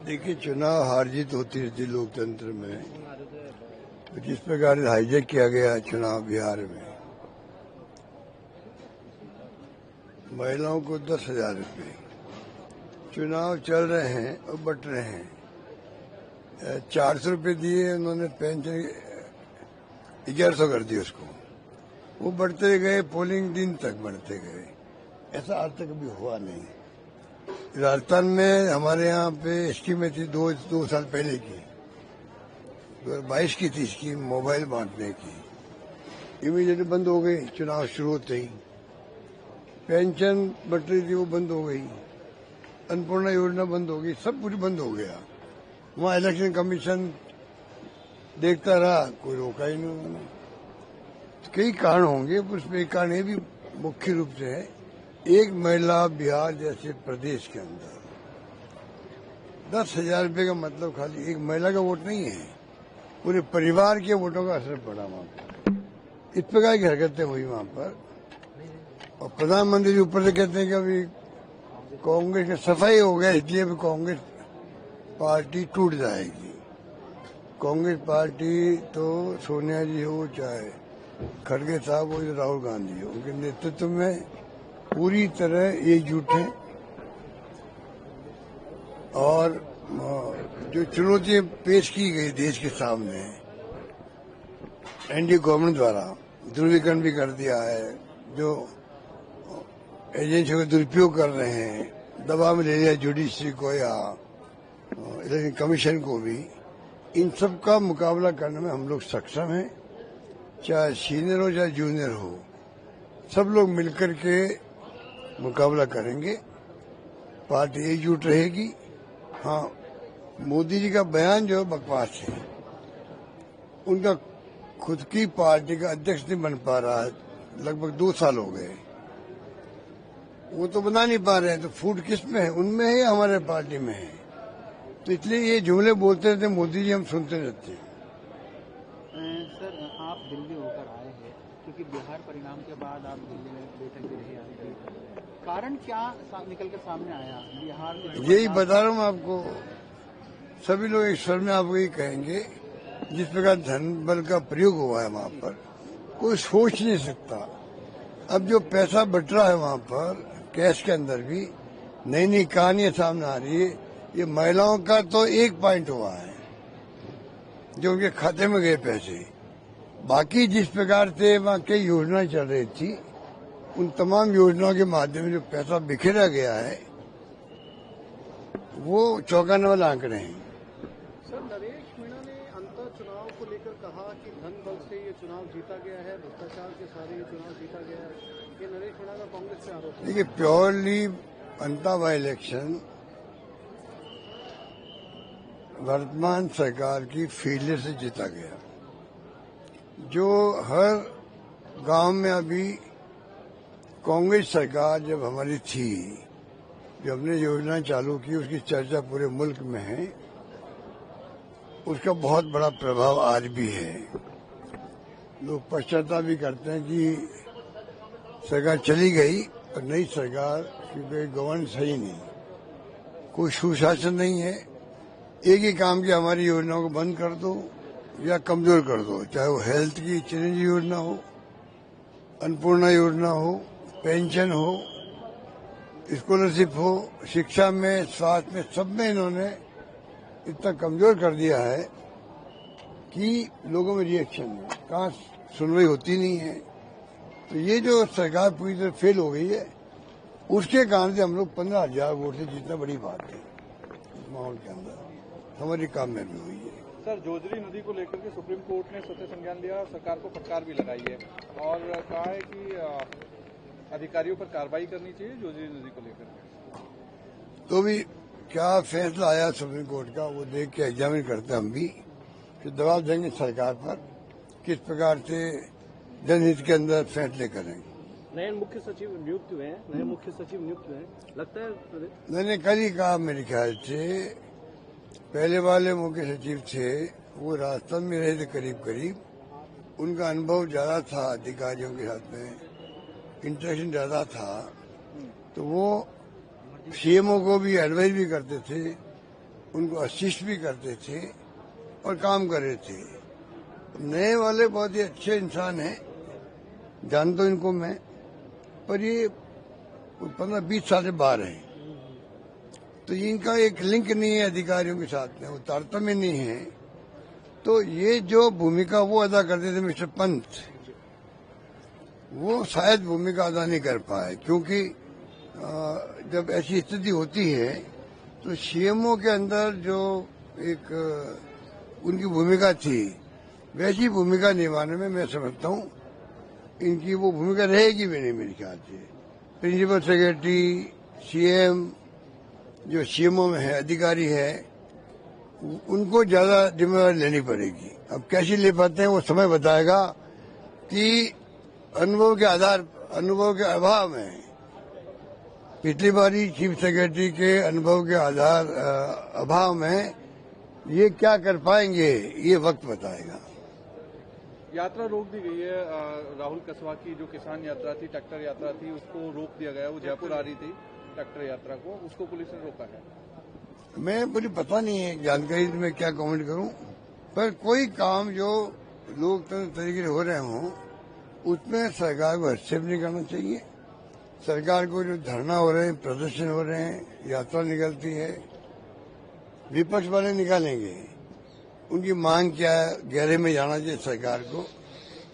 देखिए, चुनाव हार जीत होती रहती लोकतंत्र में। तो जिस प्रकार हाईजैक किया गया चुनाव बिहार में, महिलाओं को 10,000 रुपये, चुनाव चल रहे हैं और बट रहे हैं। 400 रुपये दिए उन्होंने, पेंशन 1100 कर दी उसको। वो बढ़ते गए, पोलिंग दिन तक बढ़ते गए। ऐसा आज तक कभी हुआ नहीं। राजस्थान में हमारे यहाँ पे स्कीमें थी दो साल पहले की, 2022 की थी स्कीम मोबाइल बांटने की। इमीडिएटली बंद हो गई चुनाव शुरू होते ही। पेंशन बट रही थी, वो बंद हो गई। अन्नपूर्णा योजना बंद हो गई, सब कुछ बंद हो गया। वहाँ इलेक्शन कमीशन देखता रहा, कोई रोका ही नहीं उन्होंने। तो कई कारण होंगे, उसमें एक कारण ये भी मुख्य रूप से है, एक महिला बिहार जैसे प्रदेश के अंदर 10,000 रुपये का मतलब खाली एक महिला का वोट नहीं है, पूरे परिवार के वोटों का असर पड़ा वहां पर। इस प्रकार की हरकतें हुई वहां पर। और प्रधानमंत्री जी ऊपर से कहते हैं कि अभी कांग्रेस की सफाई हो गया, इसलिए अभी कांग्रेस पार्टी टूट जाएगी। कांग्रेस पार्टी तो सोनिया जी हो, चाहे खड़गे साहब हो, या राहुल गांधी हो, उनके नेतृत्व में पूरी तरह एकजुट है। और जो चुनौतियां पेश की गई देश के सामने एनडीए गवर्नमेंट द्वारा, ध्रुवीकरण भी कर दिया है, जो एजेंसियों का दुरुपयोग कर रहे हैं, दबाव में ले लिया जुडिशरी को या इलेक्शन कमीशन को भी, इन सब का मुकाबला करने में हम लोग सक्षम हैं। चाहे सीनियर हो चाहे जूनियर हो, सब लोग मिलकर के मुकाबला करेंगे। पार्टी एकजुट रहेगी। हाँ, मोदी जी का बयान जो बकवास है, उनका खुद की पार्टी का अध्यक्ष नहीं बन पा रहा है, लगभग 2 साल हो गए। वो तो बना नहीं पा रहे हैं, तो फूट किस में है, उनमें है या हमारे पार्टी में है? तो इसलिए ये जुमले बोलते रहते मोदी जी, हम सुनते रहते हैं। सर, आप दिल्ली होकर आए हैं, क्योंकि बिहार परिणाम के बाद आप दिल्ली में बैठक भी रहे आए, कारण क्या निकल कर सामने आया बिहार के? यही बता रहा हूँ आपको। सभी लोग एक स्वर में आपको यही कहेंगे, जिस प्रकार धन बल का प्रयोग हुआ है वहां पर, कोई सोच नहीं सकता। अब जो पैसा बट रहा है वहां पर कैश के अंदर भी, नई नई कहानियां सामने आ रही है। ये महिलाओं का तो 1 पॉइंट हुआ है जो उनके खाते में गए पैसे। बाकी जिस प्रकार से वहाँ कई योजनाएं चल रही थी, उन तमाम योजनाओं के माध्यम से जो पैसा बिखेरा गया है, वो चौंकाने वाले आंकड़े हैं। सर, नरेश मीणा ने अंतर चुनाव को लेकर कहा कि धन बल से ये चुनाव जीता गया है, भ्रष्टाचार के सारे ये चुनाव जीता गया है। ये नरेश मीणा का कांग्रेस से आरोप है। देखिए, प्योरली अंता बाई इलेक्शन वर्तमान सरकार की फेलियर से जीता गया। जो हर गांव में अभी कांग्रेस सरकार जब हमारी थी, जो हमने योजना चालू की, उसकी चर्चा पूरे मुल्क में है, उसका बहुत बड़ा प्रभाव आज भी है। लोग पश्चाताप भी करते हैं कि सरकार चली गई और नई सरकार की गवर्नेंस है ही नहीं, कोई सुशासन नहीं है। एक ही काम की, हमारी योजनाओं को बंद कर दो या कमजोर कर दो, चाहे वो हेल्थ की चिरंजीवी योजना हो, अन्नपूर्णा योजना हो, पेंशन हो, स्कॉलरशिप हो, शिक्षा में, स्वास्थ्य में, सब में इन्होंने इतना कमजोर कर दिया है कि लोगों में रिएक्शन है, कहाँ सुनवाई होती नहीं है। तो ये जो सरकार पूरी तरह फेल हो गई है, उसके कारण से हम लोग 15,000 वोट से जीतना बड़ी बात है। इस माहौल के अंदर हमारी काम में भी हुई है। सर, जोजरी नदी को लेकर के सुप्रीम कोर्ट ने सत्य संज्ञान लिया, सरकार को फटकार भी लगाई है और कहा है कि अधिकारियों पर कार्रवाई करनी चाहिए जोजरी नदी को लेकर। तो भी क्या फैसला आया सुप्रीम कोर्ट का, वो देख के एग्जामिन करते हम भी, फिर दबाव देंगे सरकार पर, किस प्रकार से जनहित के अंदर फैसले करेंगे। नए मुख्य सचिव नियुक्त हुए हैं, लगता है मैंने कल ही कहा, मेरे ख्याल से पहले वाले मुख्य सचिव थे, वो राजस्थान में रहे थे करीब करीब, उनका अनुभव ज्यादा था, अधिकारियों के साथ में इंटरेक्शन ज्यादा था, तो वो सीएमओ को भी एडवाइस भी करते थे उनको असिस्ट भी करते थे और काम कर रहे थे। नए वाले बहुत ही अच्छे इंसान हैं, जानता हूं इनको मैं, पर ये 15-20 साल से बाहर हैं, तो इनका एक लिंक नहीं है अधिकारियों के साथ में, वो तारतम्य नहीं है। तो ये जो भूमिका वो अदा करते थे मिस्टर पंत, वो शायद भूमिका अदा नहीं कर पाए, क्योंकि जब ऐसी स्थिति होती है तो सीएमओ के अंदर जो एक उनकी भूमिका थी, वैसी भूमिका निभाने में मैं समझता हूँ इनकी वो भूमिका रहेगी भी नहीं मेरे ख्याल से। प्रिंसिपल सेक्रेटरी, सीएम जो सीएमओ में है, अधिकारी है, उनको ज्यादा जिम्मेदारी लेनी पड़ेगी। अब कैसे ले पाते हैं वो समय बताएगा कि अनुभव के अभाव में, पिछली बारी चीफ सेक्रेटरी के अनुभव के अभाव में ये क्या कर पाएंगे, ये वक्त बताएगा। यात्रा रोक दी गई है। राहुल कसवा की जो किसान यात्रा थी, ट्रैक्टर यात्रा थी, उसको रोक दिया गया। वो जयपुर आ रही थी ट्रैक्टर यात्रा को, उसको पुलिस ने रोका है। मैं मुझे पता नहीं है, जानकारी में क्या कमेंट करूं, पर कोई काम जो लोकतंत्र तरीके से हो रहे हों उसमें सरकार को हस्तक्षेप नहीं करना चाहिए। सरकार को जो धरना हो रहे हैं, प्रदर्शन हो रहे हैं, यात्रा निकलती है, विपक्ष वाले निकालेंगे, उनकी मांग क्या है गहरे में जाना चाहिए, सरकार को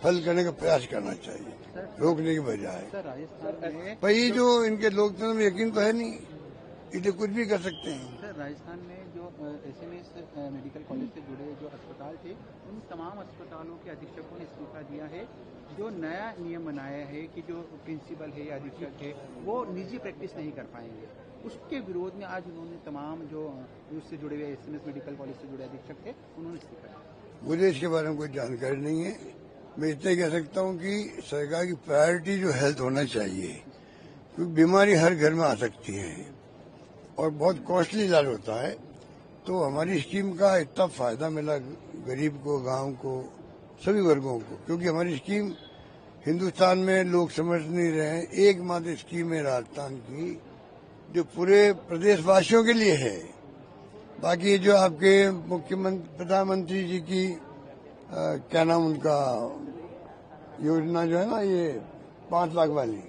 हल करने का प्रयास करना चाहिए, रोकने के बजाय। पर ये जो इनके लोकतंत्र में यकीन तो है नहीं, इसे कुछ भी कर सकते हैं। सर, राजस्थान में जो एसएमएस मेडिकल कॉलेज से जुड़े जो अस्पताल थे, उन तमाम अस्पतालों के अधीक्षकों ने इस्तीफा दिया है। जो नया नियम बनाया है कि जो प्रिंसिपल है या अधीक्षक है वो निजी प्रैक्टिस नहीं कर पाएंगे, उसके विरोध में आज उन्होंने तमाम जो उससे जुड़े हुए एसएमएस मेडिकल कॉलेज से जुड़े अधीक्षक थे उन्होंने इस्तीफा दिया। मुझे इसके बारे में कोई जानकारी नहीं है। मैं इतना कह सकता हूँ कि सरकार की प्रायोरिटी जो हेल्थ होना चाहिए, क्योंकि बीमारी हर घर में आ सकती है और बहुत कॉस्टली इलाज होता है। तो हमारी स्कीम का इतना फायदा मिला गरीब को, गांव को, सभी वर्गों को, क्योंकि हमारी स्कीम हिंदुस्तान में लोग समझ नहीं रहे हैं, एकमात्र स्कीम है राजस्थान की जो पूरे प्रदेशवासियों के लिए है। बाकी जो आपके मुख्यमंत्री, प्रधानमंत्री जी की क्या नाम उनका योजना जो है ना, ये 5 लाख वाली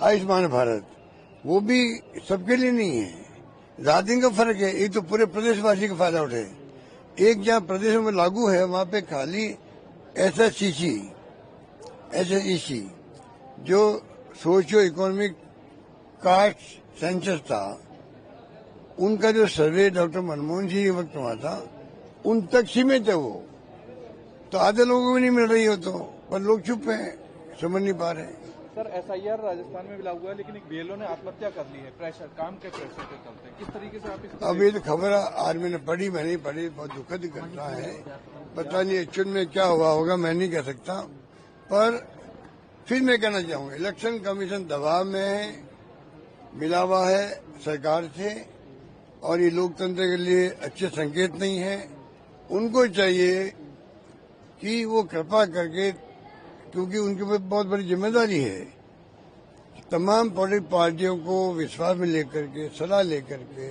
आयुष्मान भारत, वो भी सबके लिए नहीं है। रात दिन का फर्क है, एक तो पूरे प्रदेशवासी का फायदा उठे। एक जहाँ प्रदेशों में लागू है वहाँ पे खाली एसएसईसी जो सोशियो इकोनॉमिक कास्ट सेंसस था, उनका जो सर्वे डॉक्टर मनमोहन सिंह के वक्त हुआ था, उन तक सीमित है वो। तो आधे लोगों को भी नहीं मिल रही हो, तो पर लोग चुप हैं, समझ नहीं पा रहे हैं। सर, एसआईआर राजस्थान में भी लागू है, लेकिन एक बीएलओ ने आत्महत्या कर ली है। प्रेशर, काम के प्रेशर के चलते किस तरीके से आप इसको? अब ये तो खबर आज मैंने पढ़ी, मैं नहीं पढ़ी, बहुत दुखद घटना है। पता नहीं एक्चुअल में क्या हुआ होगा, मैं नहीं कह सकता। पर फिर मैं कहना चाहूंगा, इलेक्शन कमीशन दबाव में मिला हुआ है सरकार से, और ये लोकतंत्र के लिए अच्छे संकेत नहीं है। उनको चाहिए कि वो कृपा करके, क्योंकि उनके ऊपर बहुत बड़ी जिम्मेदारी है, तमाम पॉलिटिकल पार्टियों को विश्वास में लेकर के, सलाह लेकर के,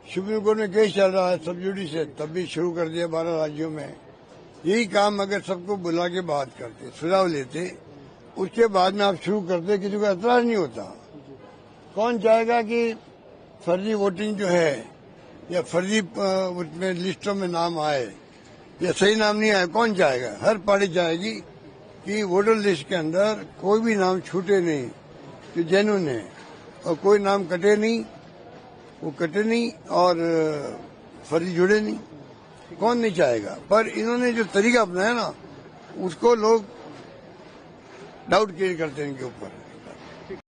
सुप्रीम कोर्ट में केस चल रहा है सब जुडिस से, तब भी शुरू कर दिया 12 राज्यों में। यही काम अगर सबको बुला के बात करते, सुझाव लेते, उसके बाद में आप शुरू करते, किसी को एतराज नहीं होता। कौन चाहेगा कि फर्जी वोटिंग जो है या फर्जी उसमें लिस्टों में नाम आए या सही नाम नहीं आए, कौन चाहेगा? हर पार्टी चाहेगी कि वोटर लिस्ट के अंदर कोई भी नाम छूटे नहीं, जो जेन्युइन है, और कोई नाम कटे नहीं, वो कटे नहीं और फर्जी जुड़े नहीं। कौन नहीं चाहेगा? पर इन्होंने जो तरीका अपनाया ना, उसको लोग डाउट क्रिएट करते हैं इनके ऊपर।